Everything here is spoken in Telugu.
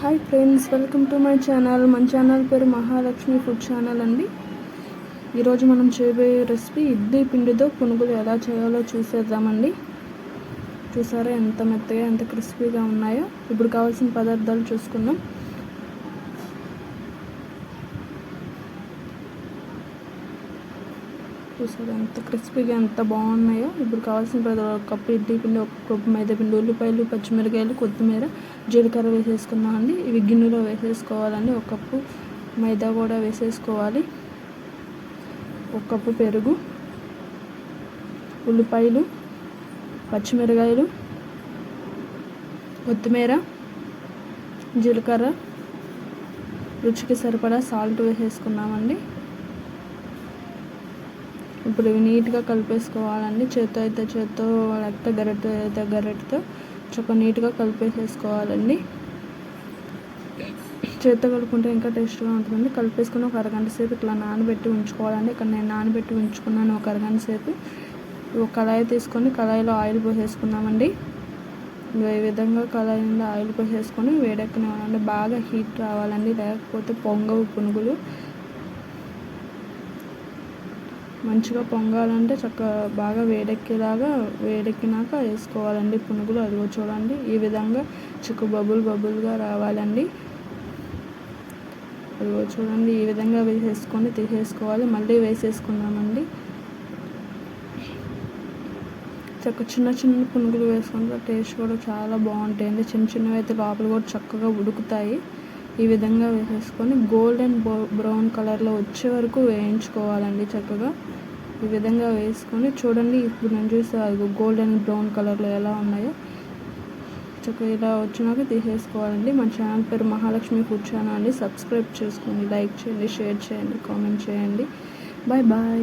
Hi friends, welcome to my channel. మన ఛానల్ పేరు మహాలక్ష్మి ఫుడ్ ఛానల్ అండి. ఈరోజు మనం చేయబోయే రెసిపీ ఇడ్లీ పిండితో పునుగులు ఎలా చేయాలో చూసేద్దామండి. చూసారా ఎంత మెత్తగా ఎంత క్రిస్పీగా ఉన్నాయో. ఇప్పుడు కావాల్సిన పదార్థాలు చూసుకుందాం. చూసారా ఎంత క్రిస్పీగా ఎంత బాగున్నాయో. ఇప్పుడు కావాల్సిన ఒక కప్పు ఇడ్లీ పిండి, ఒక కప్పు మైదాపిండి, ఉల్లిపాయలు, పచ్చిమిరకాయలు, కొత్తిమీర, జీలకర్ర వేసేసుకున్నామండి. ఇవి గిన్నెలో వేసేసుకోవాలండి. ఒక కప్పు మైదా కూడా వేసేసుకోవాలి. ఒక కప్పు పెరుగు, ఉల్లిపాయలు, పచ్చిమిరకాయలు, కొత్తిమీర, జీలకర్ర, రుచికి సరిపడా సాల్ట్ వేసేసుకున్నామండి. ఇప్పుడు ఇవి నీట్గా కలిపేసుకోవాలండి. చేత్తో లేకపోతే గరిటెతో చక్కగా నీట్గా కలిపేసేసుకోవాలండి. చేత్తో కలుపుకుంటే ఇంకా టేస్ట్గా ఉంటుందండి. కలిపేసుకుని ఒక అరగంట సేపు ఇట్లా నానబెట్టి ఉంచుకోవాలండి. ఇక్కడ నేను నానబెట్టి ఉంచుకున్నాను ఒక అరగంట సేపు. ఒక కళాయి తీసుకొని కళాయిలో ఆయిల్ పోసేసుకున్నామండి. ఈ విధంగా కళాయిలో ఆయిల్ పోసేసుకొని వేడెక్కనివ్వాలండి. బాగా హీట్ రావాలండి, లేకపోతే పొంగవు పునుగులు. మంచిగా పొంగాలంటే బాగా వేడెక్కినాక వేసుకోవాలండి పునుగులు. అదిగో చూడండి, ఈ విధంగా బబుల్గా రావాలండి. అదిగో చూడండి, ఈ విధంగా వేసేసుకొని తీసేసుకోవాలి. మళ్ళీ వేసేసుకున్నామండి. చిన్న పునుగులు వేసుకుంటే టేస్ట్ కూడా చాలా బాగుంటాయండి. చిన్నవి అయితే లోపల కూడా చక్కగా ఉడుకుతాయి. ఈ విధంగా వేసేసుకొని గోల్డెన్ బ్రౌన్ కలర్లో వచ్చే వరకు వేయించుకోవాలండి. చక్కగా ఈ విధంగా వేసుకొని చూడండి. ఇప్పుడు నేను చూస్తే అది గోల్డెన్ బ్రౌన్ కలర్లో ఎలా ఉన్నాయో. చక్కగా ఇలా వచ్చినాక తీసేసుకోవాలండి. మన ఛానల్ పేరు మహాలక్ష్మి ఫుడ్ ఛానల్ అండి. సబ్స్క్రైబ్ చేసుకోండి, లైక్ చేయండి, షేర్ చేయండి, కామెంట్ చేయండి. బాయ్.